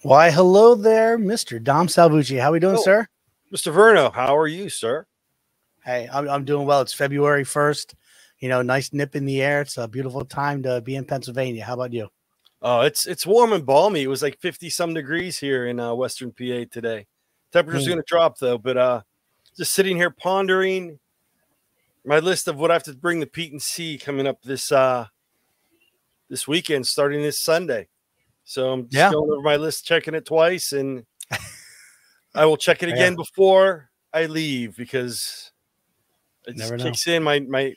Why, hello there, Mr. Dom Salvucci. How we doing, Oh, sir? Mr. Verno, how are you, sir? Hey, I'm doing well. It's February 1st. Nice nip in the air. It's a beautiful time to be in Pennsylvania. How about you? Oh, it's warm and balmy. It was like 50 some degrees here in Western PA today. Temperature's Mm, going to drop though, but just sitting here pondering my list of what I have to bring the Pete and C coming up this weekend, starting this Sunday. So I'm just yeah. going over my list, checking it twice, and I will check it Yeah. again before I leave because it just Never know. kicks in. My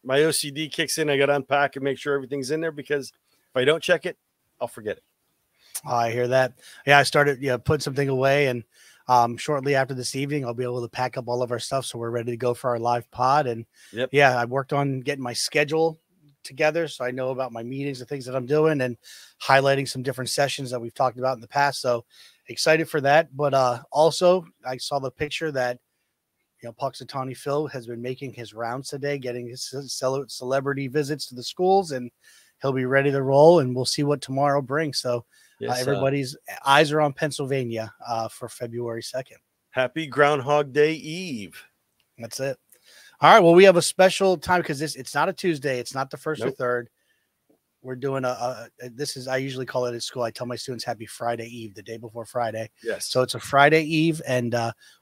OCD kicks in. I got to unpack and make sure everything's in there because if I don't check it, I'll forget it. Oh, I hear that. Yeah, I started putting something away, and shortly after this evening, I'll be able to pack up all of our stuff so we're ready to go for our live pod. And Yep. yeah, I worked on getting my schedule together so I know about my meetings and things that I'm doing and highlighting some different sessions that we've talked about in the past. So excited for that. But also I saw the picture that Puxatawny Phil has been making his rounds today, getting his celebrity visits to the schools, and he'll be ready to roll. And we'll see what tomorrow brings. So Yes. everybody's eyes are on Pennsylvania for February 2nd. Happy Groundhog Day Eve. That's it. All right. Well, we have a special time because it's not a Tuesday. It's not the first or third. We're doing I usually call it at school. I tell my students happy Friday Eve, the day before Friday. Yes. So it's a Friday Eve, and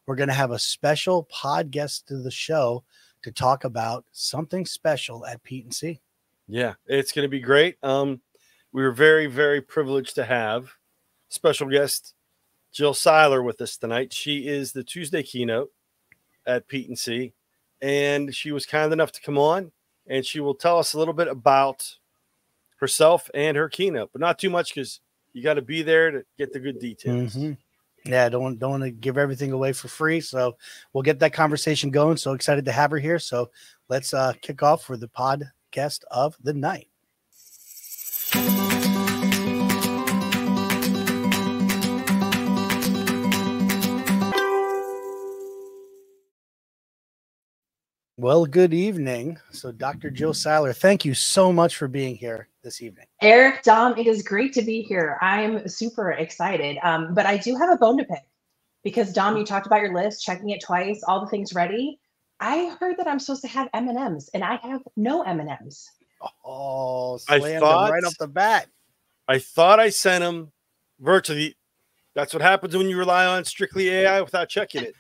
we're going to have a special pod guest to the show to talk about something special at Pete and C. Yeah, it's going to be great. We were very, very privileged to have special guest Jill Seiler with us tonight. She is the Tuesday keynote at Pete and C, and she was kind enough to come on, and she will tell us a little bit about herself and her keynote, but not too much because you got to be there to get the good details. Mm-hmm. Yeah, don't want to give everything away for free. So we'll get that conversation going. So excited to have her here. So let's kick off for the podcast of the night. Well, good evening. So Dr. Jill Seiler, thank you so much for being here this evening. Eric, Dom, it is great to be here. I'm super excited. But I do have a bone to pick because Dom, you talked about your list, checking it twice, all the things ready. I heard that I'm supposed to have M&Ms and I have no M&Ms. Oh, slammed them right off the bat. I thought I sent them virtually. That's what happens when you rely on strictly AI without checking it.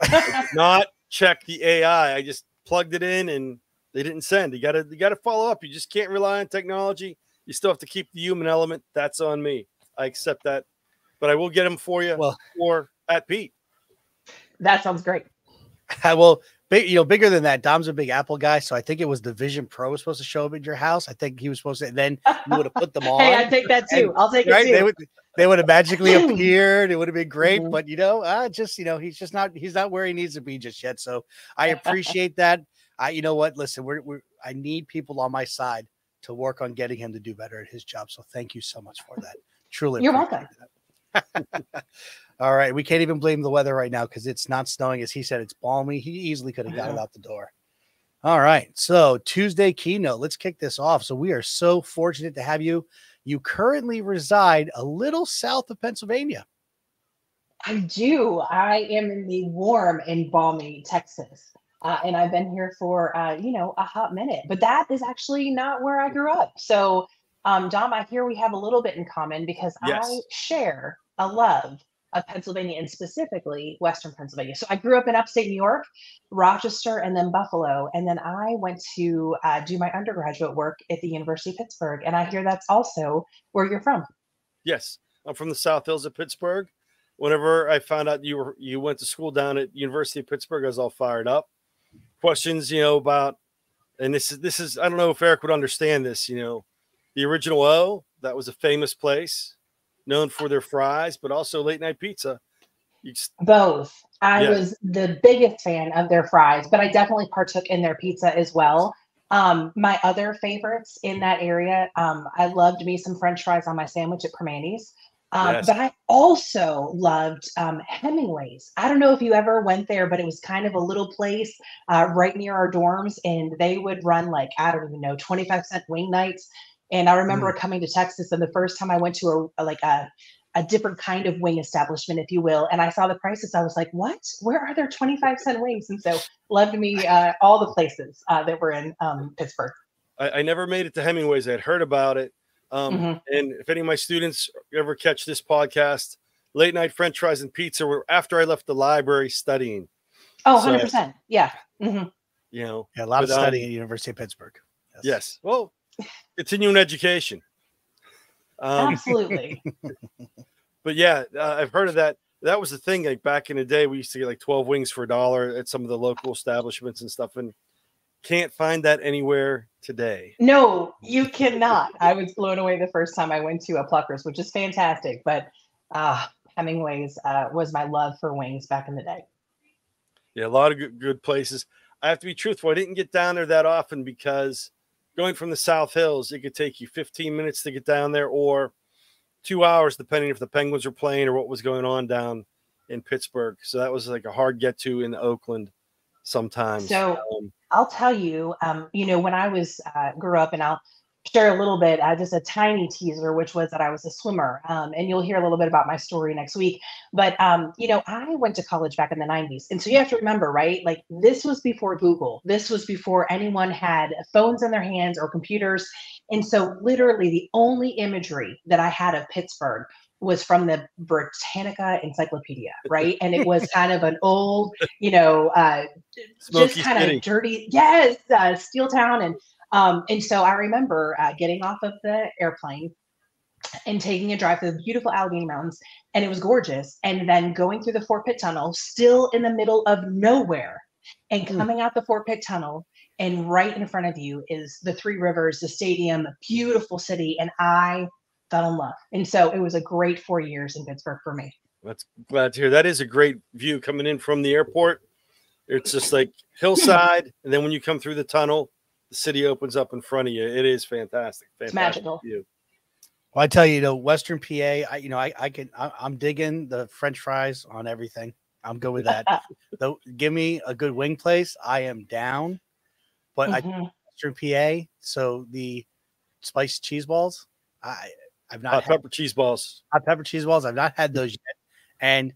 I did not check the AI. I just plugged it in and they didn't send. You gotta follow up. You just can't rely on technology. You still have to keep the human element. That's on me. I accept that. But I will get them for you or at Pete. That sounds great. Well, bigger than that. Dom's a big Apple guy, so I think it was the Vision Pro was supposed to show up at your house. I think he was supposed to. Then you would have put them on. Hey, I take that too. I'll take it too. They would have magically appeared. It would have been great, but he's not where he needs to be just yet. So I appreciate that. You know what? Listen, I need people on my side to work on getting him to do better at his job. So thank you so much for that. Truly, you're welcome. All right. We can't even blame the weather right now because it's not snowing. As he said, it's balmy. He easily could have got it out the door. All right. So Tuesday keynote. Let's kick this off. So we are so fortunate to have you. You currently reside a little south of Pennsylvania. I do. I am in the warm and balmy Texas. And I've been here for, a hot minute. But that is actually not where I grew up. So, Dom, I hear we have a little bit in common because I share a love of Pennsylvania and specifically Western Pennsylvania. So I grew up in upstate New York, Rochester, and then Buffalo. And then I went to do my undergraduate work at the University of Pittsburgh. And I hear that's also where you're from. Yes, I'm from the South Hills of Pittsburgh. Whenever I found out you went to school down at University of Pittsburgh, I was all fired up. Questions, about, and this is I don't know if Eric would understand this, the original O, that was a famous place known for their fries, but also late night pizza. Both. I was the biggest fan of their fries, but I definitely partook in their pizza as well. My other favorites in that area, I loved me some French fries on my sandwich at Primanti's. But I also loved Hemingway's. I don't know if you ever went there, but it was kind of a little place right near our dorms, and they would run 25-cent wing nights. And I remember coming to Texas, and the first time I went to a a different kind of wing establishment, if you will. And I saw the prices. I was like, what? Where are there 25-cent wings? And so loved me all the places that were in Pittsburgh. I never made it to Hemingway's. I'd heard about it. Mhm. And if any of my students ever catch this podcast, late night French fries and pizza were after I left the library studying. Oh, So, 100%. Yeah. Mhm. you know, Yeah, a lot of but, studying at University of Pittsburgh. Yes. Well, continuing education. Absolutely. But yeah, I've heard of that. That was the thing. Like back in the day, we used to get like 12 wings for $1 at some of the local establishments and stuff, and can't find that anywhere today. No, you cannot. I was blown away the first time I went to a Pluckers, which is fantastic. But Hemingway's was my love for wings back in the day. Yeah, a lot of good places. I have to be truthful. I didn't get down there that often because going from the South Hills, it could take you 15 minutes to get down there or 2 hours, depending if the Penguins were playing or what was going on down in Pittsburgh. So that was like a hard get to in Oakland sometimes. So I'll tell you, when I was grew up, and I'll share a little bit, just a tiny teaser, which was that I was a swimmer. And you'll hear a little bit about my story next week. But, I went to college back in the 90s. And so you have to remember, right? Like this was before Google. This was before anyone had phones in their hands or computers. And so literally the only imagery that I had of Pittsburgh was from the Britannica Encyclopedia, right? And it was kind of an old, just kind of dirty, steel town. And so I remember getting off of the airplane and taking a drive through the beautiful Allegheny Mountains, and it was gorgeous. And then going through the Fort Pitt Tunnel, still in the middle of nowhere, and coming out the Fort Pitt Tunnel, and right in front of you is the Three Rivers, the stadium, beautiful city, and I fell in love. And so it was a great 4 years in Pittsburgh for me. That's glad to hear. That is a great view coming in from the airport. It's just like hillside, and then when you come through the tunnel, the city opens up in front of you. It is fantastic. It's magical. View. Well, I tell you, Western PA, I'm digging the French fries on everything. I'm good with that. Though, give me a good wing place, I am down. But Western PA, so the spiced cheese balls, I've not hot pepper cheese balls. Hot pepper cheese balls, I've not had those yet. And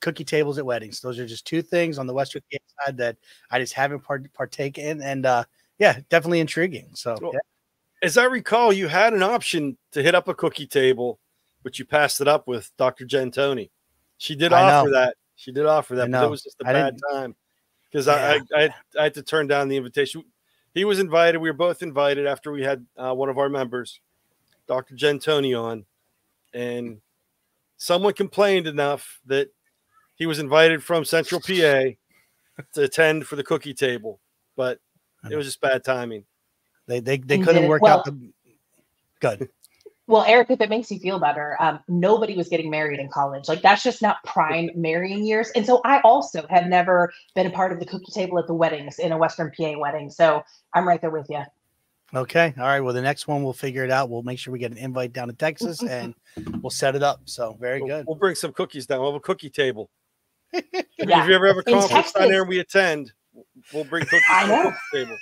cookie tables at weddings. Those are just two things on the Western PA side that I just haven't partake in. And definitely intriguing. So well, as I recall, you had an option to hit up a cookie table, but you passed it up with Dr. Gentoni. She did offer that. She did offer that, but it was just a bad time because I had to turn down the invitation. He was invited. We were both invited after we had one of our members, Dr. Gentoni, on, and someone complained enough that he was invited from Central PA to attend for the cookie table, but it was just bad timing. They couldn't work out the good. Well, Eric, if it makes you feel better, nobody was getting married in college. Like that's just not prime marrying years. And so I also have never been a part of the cookie table at the weddings in a Western PA wedding. So I'm right there with you. Okay. All right. Well, the next one we'll figure it out. We'll make sure we get an invite down to Texas and we'll set it up. So very good. We'll bring some cookies down. We'll have a cookie table. Yeah. If you ever have a conference down there and we attend, we'll bring cookies to the cookie table.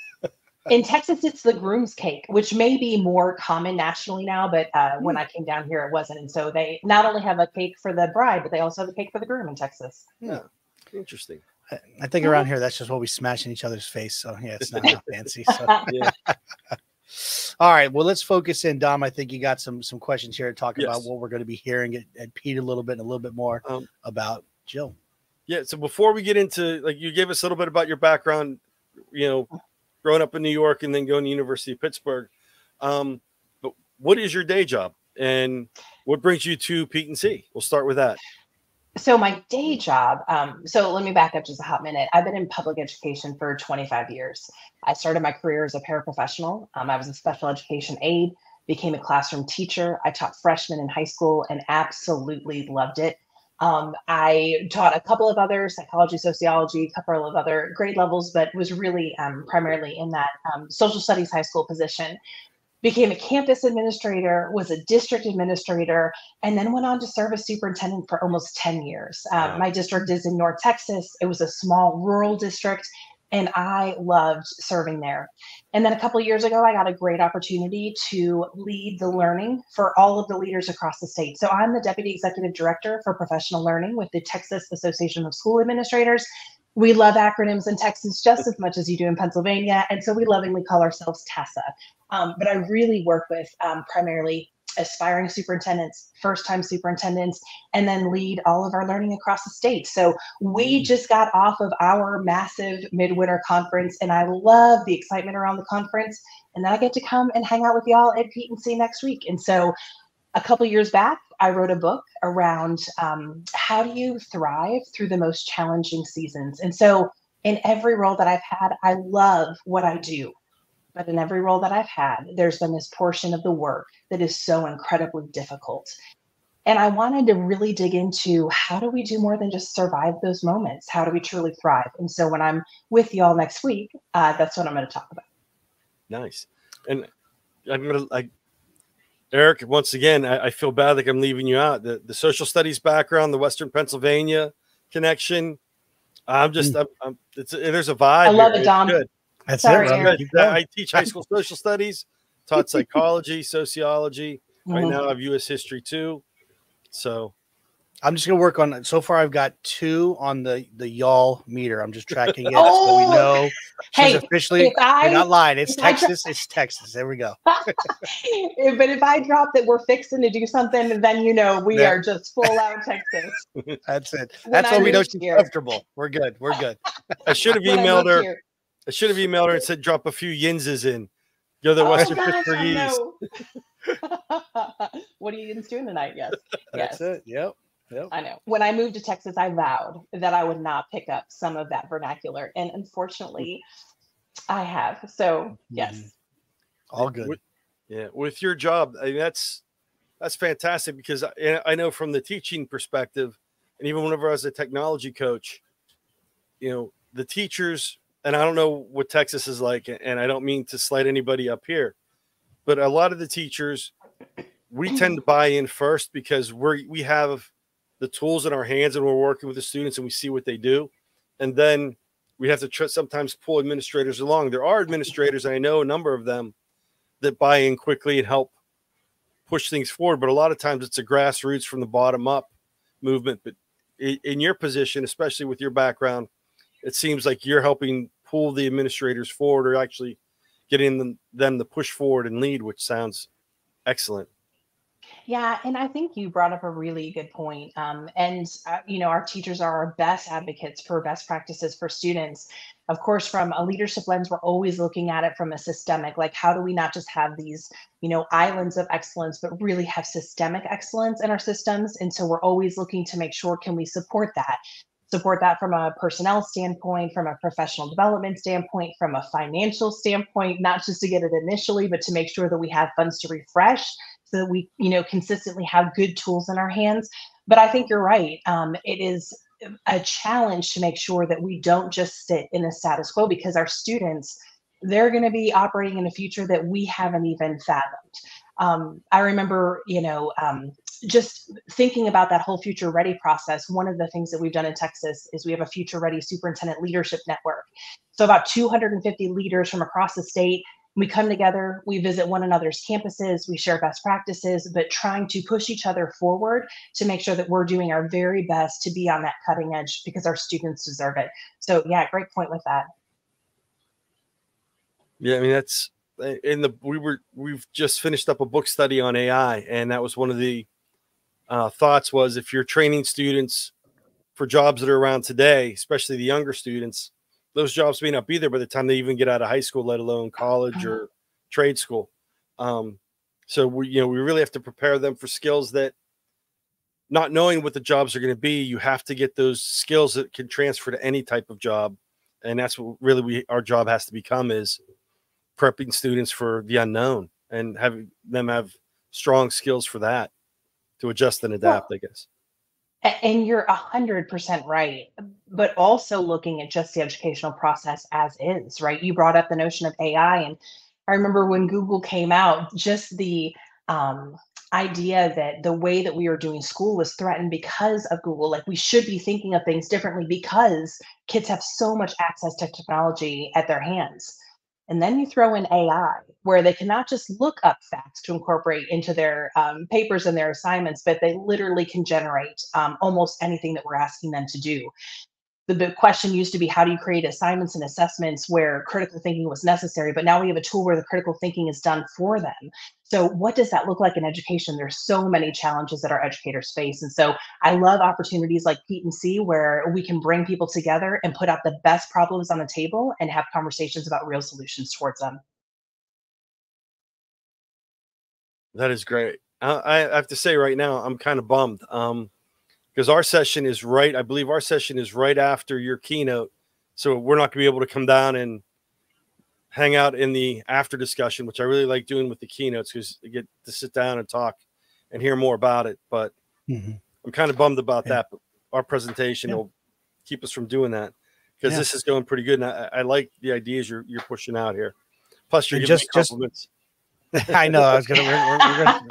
In Texas, it's the groom's cake, which may be more common nationally now, but when I came down here, it wasn't. And so they not only have a cake for the bride, but they also have a cake for the groom in Texas. Yeah, interesting. I think around here, that's just what we smash in each other's face. So yeah, it's not that fancy. So. Yeah. All right. Well, let's focus in, Dom. I think you got some questions here to talk about what we're going to be hearing at Pete a little bit and a little bit more about Jill. Yeah. So before we get into, like, you gave us a little bit about your background, growing up in New York and then going to University of Pittsburgh. But what is your day job and what brings you to Pete & C? We'll start with that. So my day job, so let me back up just a hot minute. I've been in public education for 25 years. I started my career as a paraprofessional. I was a special education aide, became a classroom teacher. I taught freshmen in high school and absolutely loved it. I taught a couple of other psychology, sociology, a couple of other grade levels, but was really primarily in that social studies high school position. Became a campus administrator, was a district administrator, and then went on to serve as superintendent for almost 10 years. My district is in North Texas. It was a small rural district. And I loved serving there. And then a couple of years ago, I got a great opportunity to lead the learning for all of the leaders across the state. So I'm the Deputy Executive Director for Professional Learning with the Texas Association of School Administrators. We love acronyms in Texas just as much as you do in Pennsylvania. And so we lovingly call ourselves TESSA. But I really work with primarily aspiring superintendents, first-time superintendents, and then lead all of our learning across the state. So we just got off of our massive midwinter conference, and I love the excitement around the conference. And then I get to come and hang out with y'all at P&C next week. And so a couple years back, I wrote a book around how do you thrive through the most challenging seasons. And so in every role that I've had, I love what I do. But in every role that I've had, there's been this portion of the work that is so incredibly difficult. And I wanted to really dig into how do we do more than just survive those moments? How do we truly thrive? And so when I'm with y'all next week, that's what I'm going to talk about. Nice. And Eric, once again, I feel bad like I'm leaving you out. The social studies background, the Western Pennsylvania connection. There's a vibe. I love it, Dom. Good. That's Sorry, it. I teach high school social studies, taught psychology, sociology. Right now, I have U.S. history too. So I'm just gonna work on it. So far, I've got 2 on the y'all meter. I'm just tracking it so we know. Hey, officially, you're not lying. It's Texas. It's Texas. There we go. But if I drop that we're fixing to do something, then we are just full out Texas. That's it. That's when we know she's comfortable. We're good. We're good. I should have emailed her. I should have emailed her and said, drop a few yinzes in. You're the Western Pittsburghese. What are you doing tonight? Yes. That's it. Yep. I know. When I moved to Texas, I vowed that I would not pick up some of that vernacular. And unfortunately, I have. So, yes. All good. With your job, I mean, that's fantastic because I know from the teaching perspective, and even whenever I was a technology coach, the teachers, and I don't know what Texas is like, and I don't mean to slight anybody up here, but a lot of the teachers, we tend to buy in first because we have the tools in our hands and we're working with the students and we see what they do. And then we have to sometimes pull administrators along. There are administrators, and I know a number of them, that buy in quickly and help push things forward. But a lot of times it's a grassroots from the bottom up movement. But in your position, especially with your background, it seems like you're helping pull the administrators forward or actually getting them to push forward and lead, which sounds excellent. Yeah, and I think you brought up a really good point. Our teachers are our best advocates for best practices for students. Of course, from a leadership lens, we're always looking at it from a systemic, like how do we not just have these, islands of excellence, but really have systemic excellence in our systems. And so we're always looking to make sure, can we support that from a personnel standpoint, from a professional development standpoint, from a financial standpoint, not just to get it initially, but to make sure that we have funds to refresh so that we, consistently have good tools in our hands. But I think you're right. It is a challenge to make sure that we don't just sit in a status quo because our students, they're going to be operating in a future that we haven't even fathomed. I remember, just thinking about that whole Future Ready process. One of the things that we've done in Texas is we have a Future Ready Superintendent Leadership Network. So about 250 leaders from across the state, we come together, we visit one another's campuses, we share best practices, but trying to push each other forward to make sure that we're doing our very best to be on that cutting edge because our students deserve it. So yeah, great point with that. Yeah, I mean, that's we've just finished up a book study on AI, and that was one of the thoughts was if you're training students for jobs that are around today, especially the younger students, those jobs may not be there by the time they even get out of high school, let alone college or trade school. So we really have to prepare them for skills that, not knowing what the jobs are going to be, you have to get those skills that can transfer to any type of job. And that's what really our job has to become, is prepping students for the unknown and having them have strong skills for that to adjust and adapt, I guess. And you're 100% right, but also looking at just the educational process as is, right? You brought up the notion of AI, and I remember when Google came out, just the idea that the way that we are doing school was threatened because of Google. Like we should be thinking of things differently because kids have so much access to technology at their hands. And then you throw in AI, where they can not just look up facts to incorporate into their papers and their assignments, but they literally can generate almost anything that we're asking them to do. The big question used to be, how do you create assignments and assessments where critical thinking was necessary, but now we have a tool where the critical thinking is done for them. So what does that look like in education? There's so many challenges that our educators face, and so I love opportunities like Pete and C, where we can bring people together and put out the best problems on the table and have conversations about real solutions towards them. That is great. I have to say right now, I'm kind of bummed. Because our session is right, I believe our session is right after your keynote. So we're not going to be able to come down and hang out in the after discussion, which I really like doing with the keynotes because you get to sit down and talk and hear more about it. But I'm kind of bummed about that. But our presentation will keep us from doing that because this is going pretty good. And I like the ideas you're pushing out here. Plus, you're giving me compliments. I know. I was gonna.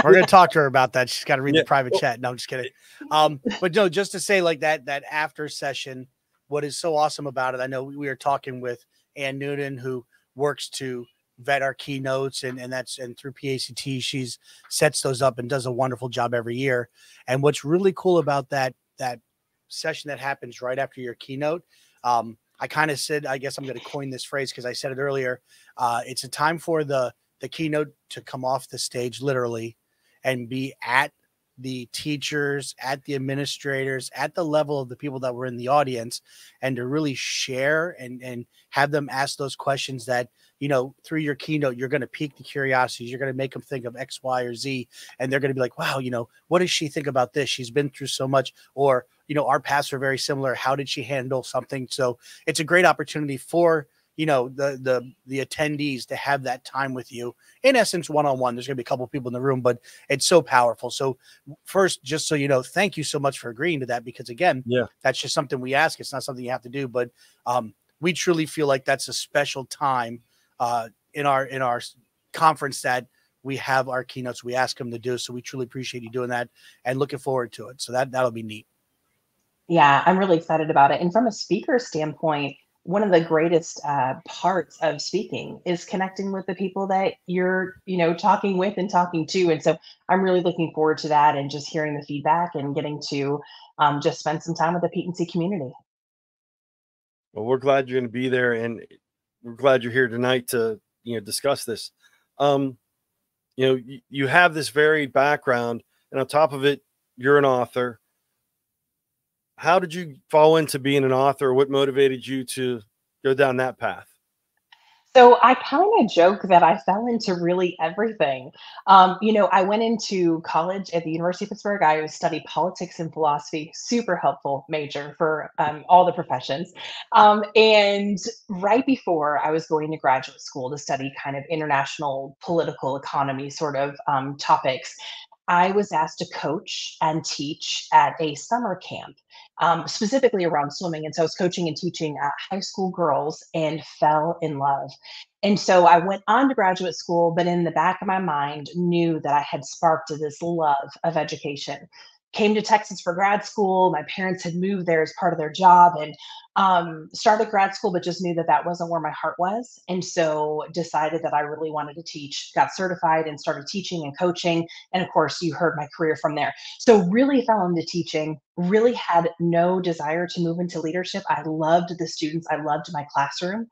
We're gonna talk to her about that. She's got to read the private chat. No, I'm just kidding. But no, just to say like that after session, what is so awesome about it? I know we were talking with Ann Noonan, who works to vet our keynotes, and through PACT, she's sets those up and does a wonderful job every year. And what's really cool about that session that happens right after your keynote, I kind of said, I guess I'm going to coin this phrase because I said it earlier. It's a time for the keynote to come off the stage literally and be at the teachers, at the administrators, at the level of the people that were in the audience, and to really share and have them ask those questions that, you know, through your keynote, you're going to pique the curiosities. You're going to make them think of X, Y, or Z. And they're going to be like, wow, you know, what does she think about this? She's been through so much. Or, you know, our paths are very similar. How did she handle something? So it's a great opportunity for, you know, the attendees to have that time with you, in essence, one-on-one. There's going to be a couple of people in the room, but it's so powerful. So first, just so you know, thank you so much for agreeing to that, because again, that's just something we ask. It's not something you have to do, but we truly feel like that's a special time in our conference that we have our keynotes we ask them to do. So we truly appreciate you doing that and looking forward to it. So that'll be neat. Yeah, I'm really excited about it. And from a speaker standpoint, one of the greatest parts of speaking is connecting with the people that you're, you know, talking with and talking to. And so I'm really looking forward to that and just hearing the feedback and getting to just spend some time with the Pete and C community. Well, we're glad you're going to be there, and we're glad you're here tonight to, you know, discuss this. You know, you have this varied background, and on top of it, you're an author. How did you fall into being an author? What motivated you to go down that path? So I kind of joke that I fell into really everything. You know, I went into college at the University of Pittsburgh. I studied politics and philosophy, super helpful major for all the professions. And right before I was going to graduate school to study kind of international political economy sort of topics, I was asked to coach and teach at a summer camp, specifically around swimming. And so I was coaching and teaching high school girls and fell in love. And so I went on to graduate school, but in the back of my mind, knew that I had sparked this love of education. Came to Texas for grad school. My parents had moved there as part of their job, and started grad school, but just knew that that wasn't where my heart was. And so decided that I really wanted to teach, got certified and started teaching and coaching. And of course, you heard my career from there. So really fell into teaching, really had no desire to move into leadership. I loved the students. I loved my classroom.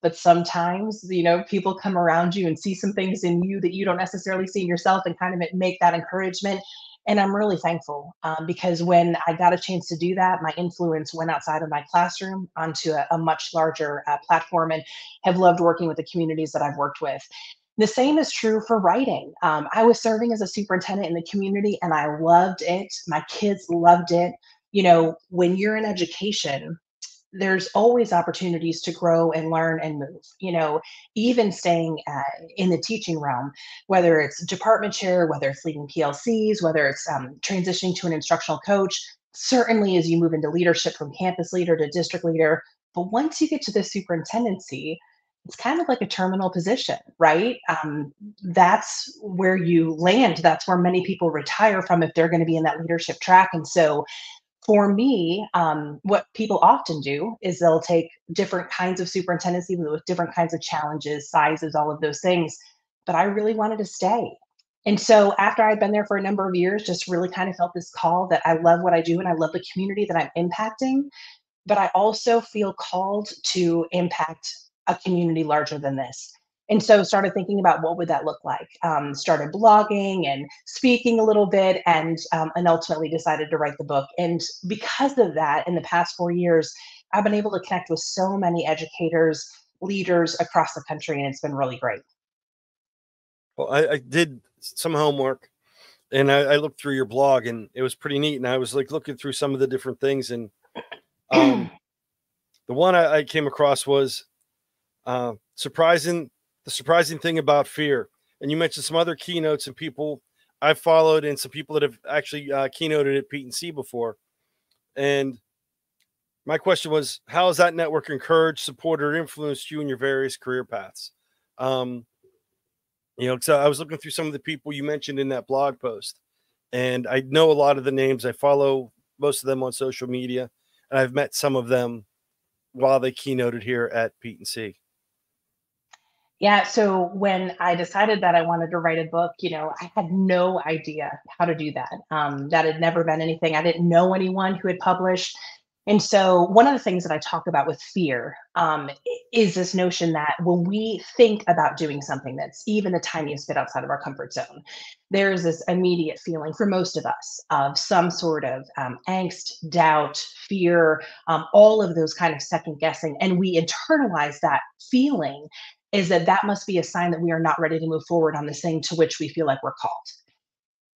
But sometimes, you know, people come around you and see some things in you that you don't necessarily see in yourself and kind of make that encouragement. And I'm really thankful because when I got a chance to do that, my influence went outside of my classroom onto a much larger platform, and have loved working with the communities that I've worked with. The same is true for writing. I was serving as a superintendent in the community and I loved it. My kids loved it. You know, when you're in education, there's always opportunities to grow and learn and move, you know, even staying in the teaching realm, whether it's department chair, whether it's leading PLCs, whether it's transitioning to an instructional coach, certainly as you move into leadership from campus leader to district leader. But once you get to the superintendency, it's kind of like a terminal position, right? That's where you land. That's where many people retire from if they're going to be in that leadership track. And so for me, what people often do is they'll take different kinds of superintendency with different kinds of challenges, sizes, all of those things. But I really wanted to stay. And so after I'd been there for a number of years, just really kind of felt this call that I love what I do and I love the community that I'm impacting. But I also feel called to impact a community larger than this. And so started thinking about what would that look like. Started blogging and speaking a little bit, and ultimately decided to write the book. And because of that, in the past 4 years, I've been able to connect with so many educators, leaders across the country, and it's been really great. Well, I did some homework, and I looked through your blog, and it was pretty neat. And I was like looking through some of the different things, and the one I came across was surprising. The surprising thing about fear. And you mentioned some other keynotes and people I've followed, and some people that have actually keynoted at Pete and C before. And my question was, how has that network encouraged, supported, or influenced you in your various career paths? You know, so I was looking through some of the people you mentioned in that blog post, and I know a lot of the names. I follow most of them on social media, and I've met some of them while they keynoted here at Pete and C. Yeah, so when I decided that I wanted to write a book, I had no idea how to do that. That had never been anything. I didn't know anyone who had published. And so one of the things that I talk about with fear is this notion that when we think about doing something that's even the tiniest bit outside of our comfort zone, there's this immediate feeling for most of us of some sort of angst, doubt, fear, all of those kind of second guessing. And we internalize that feeling is that that must be a sign that we are not ready to move forward on this thing to which we feel like we're called.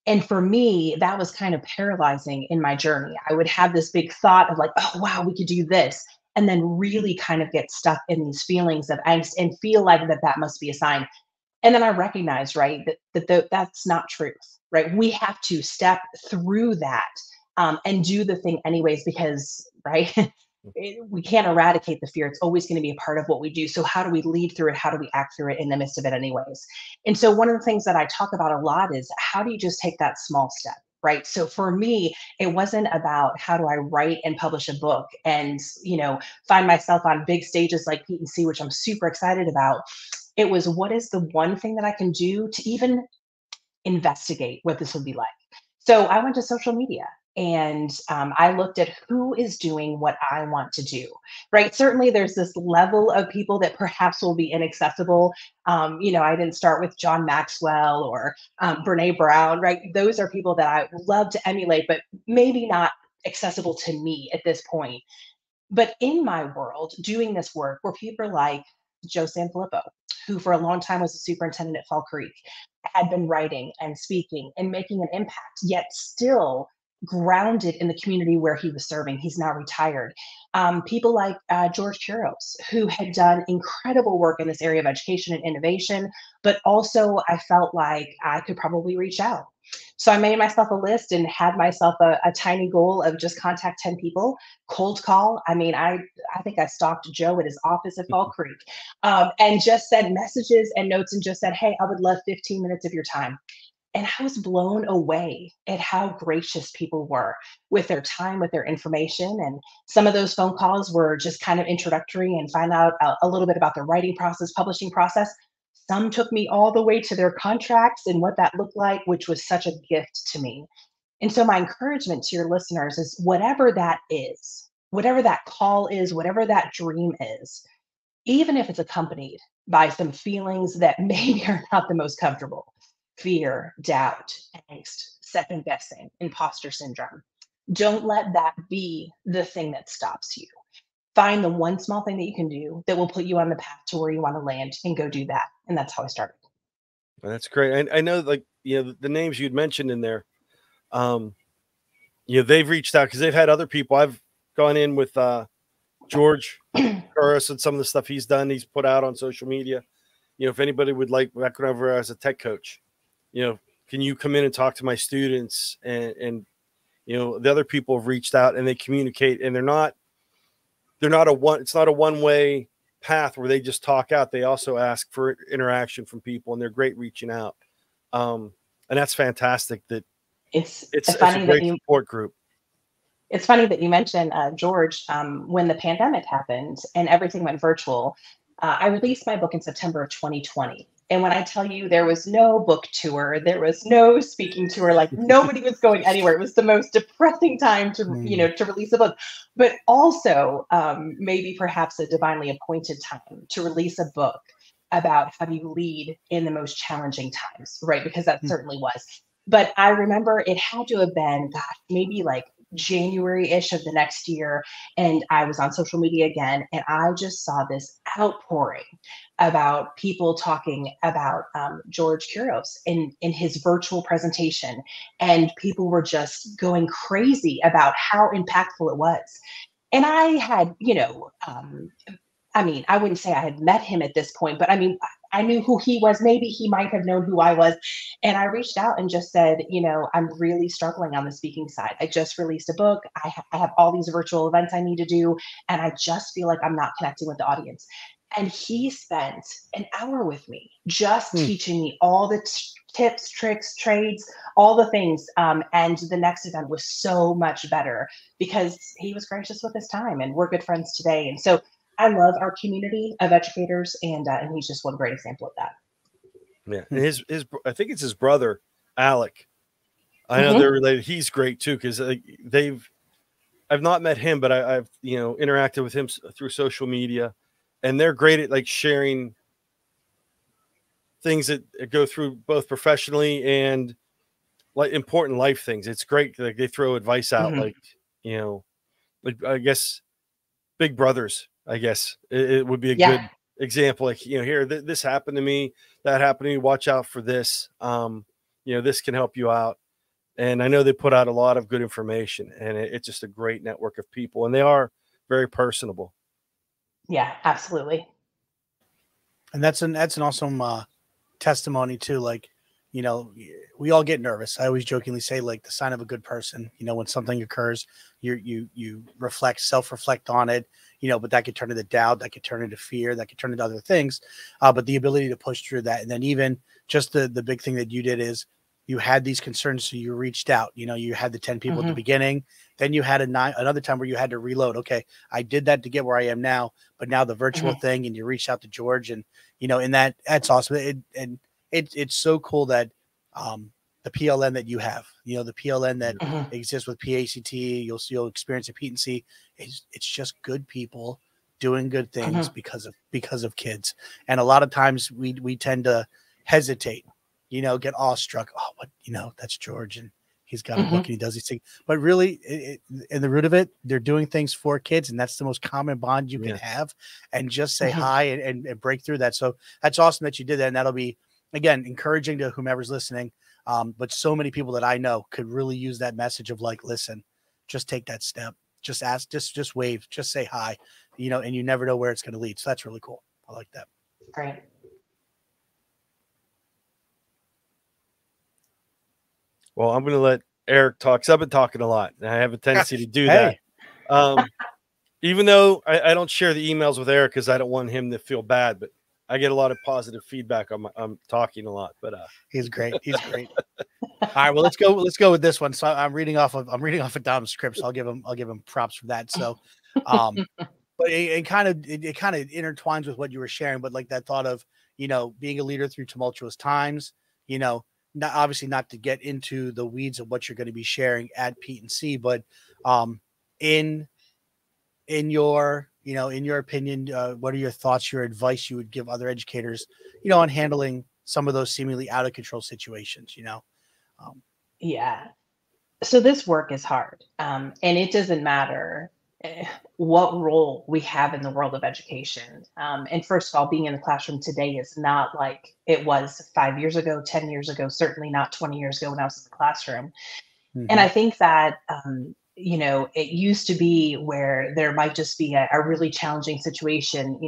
And for me, that was kind of paralyzing in my journey. I would have this big thought of like, oh, wow, we could do this. And then really kind of get stuck in these feelings of angst and feel like that must be a sign. And then I recognized, right, that's not truth, right? We have to step through that and do the thing anyways, because, right, we can't eradicate the fear. It's always going to be a part of what we do. So how do we lead through it? How do we act through it in the midst of it anyways? And so one of the things that I talk about a lot is how do you just take that small step? Right. So for me, it wasn't about how do I write and publish a book and, find myself on big stages like Pete and C, which I'm super excited about. It was what is the one thing that I can do to even investigate what this would be like. So I went to social media and I looked at who is doing what I want to do, right? Certainly there's this level of people that perhaps will be inaccessible. I didn't start with John Maxwell or Brene Brown, right? Those are people that I love to emulate, but maybe not accessible to me at this point. But in my world, doing this work were people like Joe Sanfilippo, who for a long time was a superintendent at Fall Creek, had been writing and speaking and making an impact, yet still grounded in the community where he was serving. He's now retired. People like George Kuros, who had done incredible work in this area of education and innovation, but also I felt like I could probably reach out. So I made myself a list and had myself a tiny goal of just contact 10 people, cold call. I mean, I think I stalked Joe at his office at Fall Creek and just sent messages and notes and just said, hey, I would love 15 minutes of your time. And I was blown away at how gracious people were with their time, with their information. And some of those phone calls were just kind of introductory and find out a little bit about the writing process, publishing process. Some took me all the way to their contracts and what that looked like, which was such a gift to me. And so my encouragement to your listeners is whatever that is, whatever that call is, whatever that dream is, even if it's accompanied by some feelings that maybe are not the most comfortable, fear, doubt, angst, second guessing, imposter syndrome. Don't let that be the thing that stops you. Find the one small thing that you can do that will put you on the path to where you want to land and go do that. And that's how I started. Well, that's great. I know, like, the names you'd mentioned in there, they've reached out because they've had other people. I've gone in with George Kuros and some of the stuff he's done, he's put out on social media. If anybody would like back over as a tech coach, can you come in and talk to my students? And the other people have reached out and they communicate, and it's not a one way path where they just talk out. They also ask for interaction from people, and they're great reaching out. And that's fantastic. That It's it's a funny that great you support group. it's funny that you mentioned George. When the pandemic happened and everything went virtual, I released my book in September of 2020. And when I tell you there was no book tour, there was no speaking tour, like nobody was going anywhere. It was the most depressing time to, to release a book, but also maybe perhaps a divinely appointed time to release a book about how you lead in the most challenging times, right? Because that certainly was. But I remember it had to have been, gosh, maybe like January-ish of the next year. And I was on social media again, and I just saw this outpouring about people talking about George Couros in his virtual presentation. And people were just going crazy about how impactful it was. And I had, I mean, I wouldn't say I had met him at this point, but I mean, I knew who he was. Maybe he might have known who I was. And I reached out and just said, I'm really struggling on the speaking side. I just released a book. I have all these virtual events I need to do. And I just feel like I'm not connecting with the audience. And he spent an hour with me just teaching me all the tips, tricks, trades, all the things. And the next event was so much better because he was gracious with his time, and we're good friends today. And so I love our community of educators, and he's just one great example of that. Yeah, and his I think it's his brother, Alec. I know they're related. He's great too, because I've not met him, but I've interacted with him through social media, and they're great at like sharing things that go through both professionally and like important life things. It's great. Like they throw advice out, like I guess big brothers. I guess it would be a good example. Like, here, this happened to me, that happened to me. Watch out for this. This can help you out. And I know they put out a lot of good information, and it's just a great network of people, and they are very personable. Yeah, absolutely. And that's an awesome testimony too. Like, we all get nervous. I always jokingly say, like, the sign of a good person, when something occurs, you self-reflect on it, but that could turn into doubt, that could turn into fear, that could turn into other things. But the ability to push through that. And then even just the big thing that you did is you had these concerns. So you reached out, you had the 10 people at the beginning, then you had another time where you had to reload. Okay, I did that to get where I am now, but now the virtual thing, and you reached out to George, and, in that's awesome. It's so cool that the PLN that you have, the PLN that exists with PACT, you'll experience at Pete and C. It's just good people doing good things because of kids. And a lot of times we tend to hesitate, get awestruck. Oh, what, that's George, and he's got a book and he does these things. But really, in the root of it, they're doing things for kids, and that's the most common bond you can have. And just say hi and break through that. So that's awesome that you did that, and that'll be, again, encouraging to whomever's listening. But so many people that I know could really use that message of like, listen, just take that step, just ask, just wave, just say hi, and you never know where it's going to lead. So that's really cool. I like that. Great. Well, I'm going to let Eric talk, because I've been talking a lot, and I have a tendency to do that. Even though I don't share the emails with Eric because I don't want him to feel bad, but I get a lot of positive feedback on I'm talking a lot, but he's great. He's great. All right, well, let's go with this one. So I'm reading off of Dom's script. So I'll give him props for that. So, but it kind of intertwines with what you were sharing, but like that thought of, being a leader through tumultuous times, obviously not to get into the weeds of what you're going to be sharing at Pete and C, but in your in your opinion, what are your thoughts, your advice you would give other educators, on handling some of those seemingly out of control situations, Yeah. So this work is hard. And it doesn't matter what role we have in the world of education. And first of all, being in the classroom today is not like it was 5 years ago, 10 years ago, certainly not 20 years ago when I was in the classroom. And I think that, it used to be where there might just be a really challenging situation,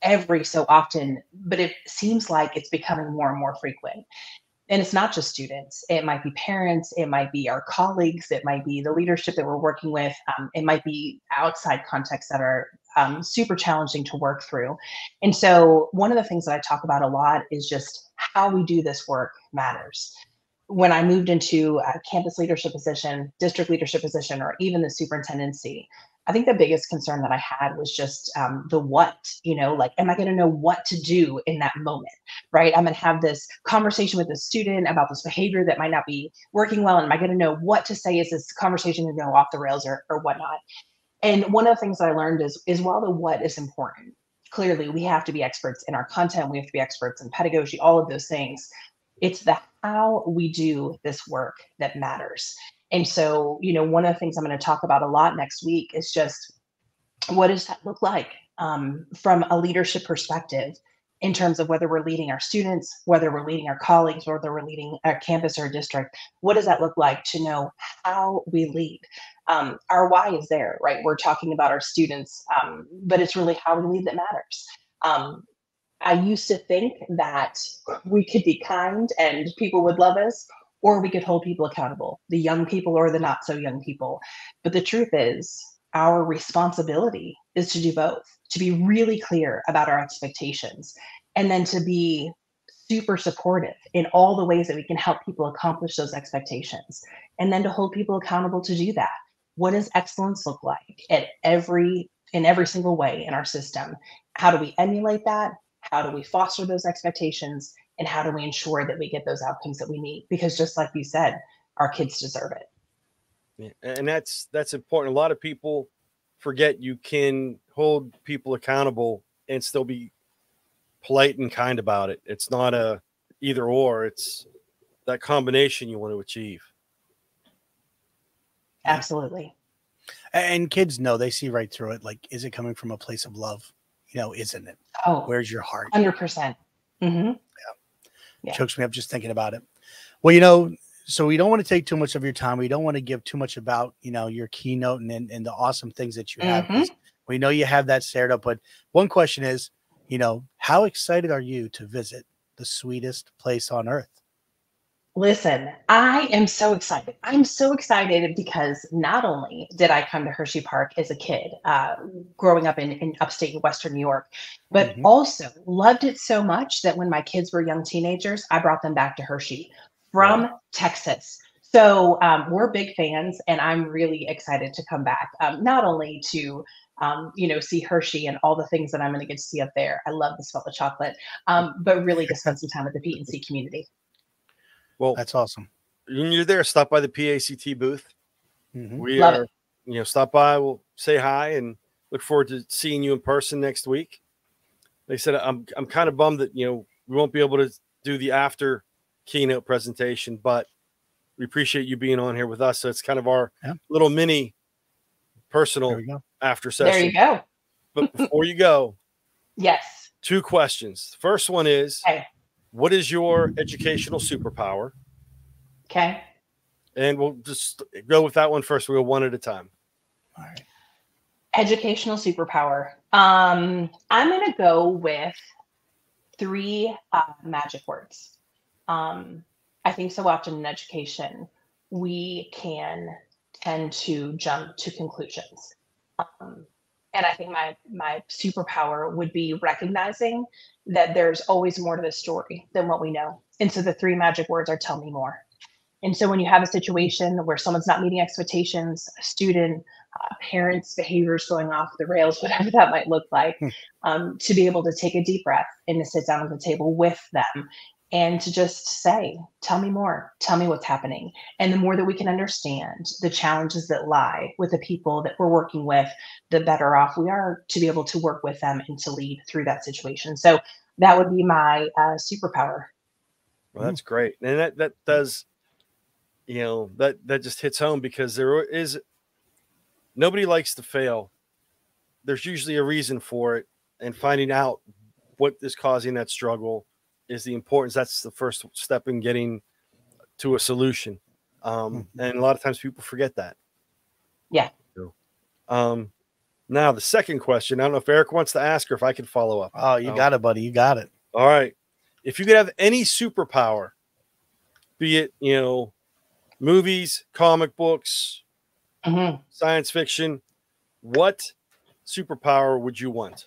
every so often, but it seems like it's becoming more and more frequent. And it's not just students. It might be parents. It might be our colleagues. It might be the leadership that we're working with. It might be outside contexts that are super challenging to work through. And so one of the things that I talk about a lot is just how we do this work matters. When I moved into a campus leadership position, district leadership position, or even the superintendency, I think the biggest concern that I had was just the what, like, am I going to know what to do in that moment, right? I'm going to have this conversation with the student about this behavior that might not be working well. And am I going to know what to say? Is this conversation going to go off the rails or whatnot? And one of the things that I learned is while the what is important, clearly we have to be experts in our content. We have to be experts in pedagogy, all of those things. It's the how we do this work that matters. And so, one of the things I'm going to talk about a lot next week is just what does that look like from a leadership perspective in terms of whether we're leading our students, whether we're leading our colleagues, whether we're leading our campus or district. What does that look like to know how we lead? Our why is there, right? We're talking about our students, but it's really how we lead that matters. I used to think that we could be kind and people would love us, or we could hold people accountable, the young people or the not so young people. But the truth is, our responsibility is to do both, to be really clear about our expectations, and then to be super supportive in all the ways that we can help people accomplish those expectations, and then to hold people accountable to do that. What does excellence look like in every single way in our system? How do we emulate that? How do we foster those expectations? And how do we ensure that we get those outcomes that we need? Because just like you said, our kids deserve it. Yeah, and that's important. A lot of people forget you can hold people accountable and still be polite and kind about it. It's not a either or. It's that combination you want to achieve. Absolutely. And kids know, they see right through it. Like, is it coming from a place of love? Isn't it? Oh, where's your heart? 100%. Mm-hmm. Yeah. Chokes me up just thinking about it. Well, so we don't want to take too much of your time. We don't want to give too much about, your keynote and the awesome things that you have. Mm-hmm. We know you have that started up, but one question is, how excited are you to visit the sweetest place on earth? Listen, I am so excited. I'm so excited because not only did I come to Hershey Park as a kid, growing up in upstate Western New York, but also loved it so much that when my kids were young teenagers, I brought them back to Hershey from Texas. So we're big fans, and I'm really excited to come back, not only to see Hershey and all the things that I'm going to get to see up there. I love the smell of chocolate, but really to spend some time with the PNC community. Well, that's awesome. When you're there, stop by the PACT booth. Mm-hmm. We Love are, stop by. We'll say hi and look forward to seeing you in person next week. They said I'm kind of bummed that we won't be able to do the after keynote presentation, but we appreciate you being on here with us. So it's kind of our little mini personal after session. There you go. But before you go, yes, 2 questions. First one is, what is your educational superpower? Okay. And we'll just go with that one first. We'll go one at a time. All right. Educational superpower. I'm going to go with 3 magic words. I think so often in education, we can tend to jump to conclusions. And I think my superpower would be recognizing that there's always more to the story than what we know. And so the 3 magic words are tell me more. And so when you have a situation where someone's not meeting expectations, a student, parents' behaviors going off the rails, whatever that might look like, to be able to take a deep breath and to sit down at the table with them and to just say, tell me more, tell me what's happening. And the more that we can understand the challenges that lie with the people that we're working with, the better off we are to be able to work with them and to lead through that situation. So that would be my superpower. Well, that's great. And that does, that just hits home, because there is, nobody likes to fail. There's usually a reason for it, and finding out what is causing that struggle is the importance. That's the first step in getting to a solution. And a lot of times people forget that. Yeah. Now the second question, I don't know if Eric wants to ask or if I can follow up. Oh, you got it, buddy. You got it. All right. If you could have any superpower, be it, movies, comic books, science fiction, what superpower would you want?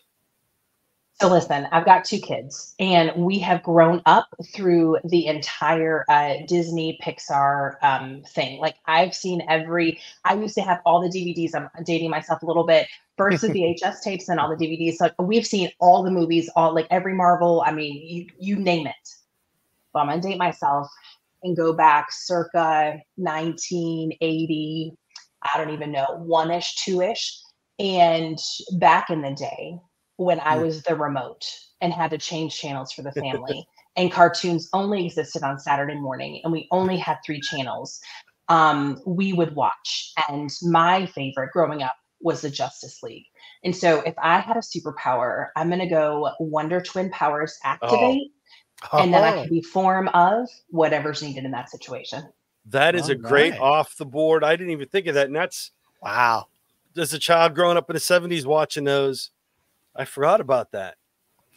So listen, I've got 2 kids, and we have grown up through the entire Disney Pixar thing. Like I've seen I used to have all the DVDs. I'm dating myself a little bit. First the VHS tapes and all the DVDs. So we've seen all the movies, all like every Marvel. I mean, you name it. But I'm gonna date myself and go back circa 1980. I don't even know, 1-ish, 2-ish. And back in the day, when I was the remote and had to change channels for the family, and cartoons only existed on Saturday morning, and we only had 3 channels, we would watch. And my favorite growing up was the Justice League. And so if I had a superpower, I'm going to go Wonder Twin powers activate, and then I can be form of whatever's needed in that situation. That is a great off the board. I didn't even think of that. And that's, wow. As a child growing up in the 70s watching those, I forgot about that.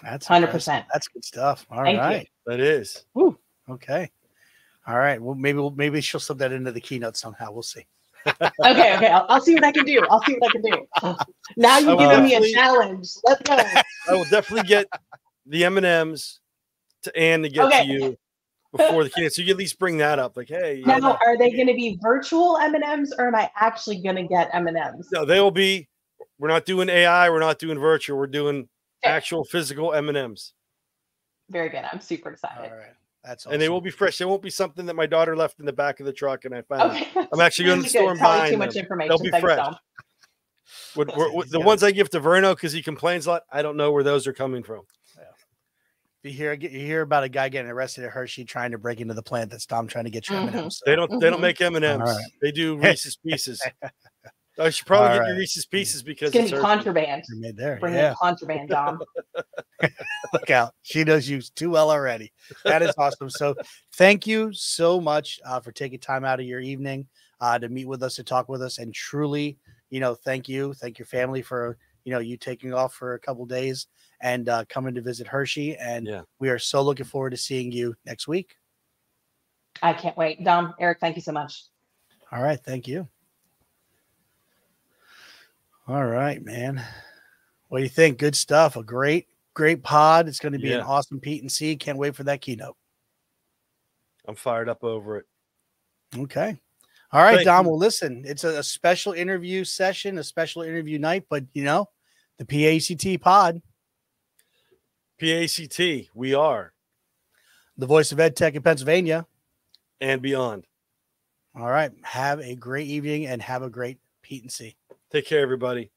That's 100%. That's good stuff. All right. That is. Woo. Okay. All right. Well, maybe she'll slip that into the keynote somehow. We'll see. Okay. I'll see what I can do. Now you're giving me a challenge. Let's go. I will definitely get the M&Ms to Ann to get to you before the keynote. So you at least bring that up. Like, hey. Now, are they going to be virtual M&Ms, or am I actually going to get M&Ms? No, they will be. We're not doing AI. We're not doing virtual. We're doing actual physical M&Ms. Very good. I'm super excited. All right. That's awesome. And they will be fresh. They won't be something that my daughter left in the back of the truck and I found. I'm actually going to the store and buy them. Too much information. They'll be fresh. The ones I give to Verno because he complains a lot, I don't know where those are coming from. You hear about a guy getting arrested at Hershey trying to break into the plant that's Dom trying to get your M&Ms. They don't make M&Ms. Right. They do Reese's Pieces. I should probably get your Reese's Pieces because it's going to be contraband. You're made there. Bring in contraband, Dom. Look out. She knows you too well already. That is awesome. So thank you so much for taking time out of your evening to meet with us, to talk with us. And truly, thank you. Thank your family for, you taking off for a couple days and coming to visit Hershey. And we are so looking forward to seeing you next week. I can't wait. Dom, Eric, thank you so much. All right. Thank you. All right, man. What do you think? Good stuff. A great pod. It's going to be an awesome Pete and C. Can't wait for that keynote. I'm fired up over it. Okay. All right, Dom. Well, listen, it's a special interview session, a special interview night, but the PACT pod. PACT, we are the voice of EdTech in Pennsylvania and beyond. All right. Have a great evening and have a great Pete and C. Take care, everybody.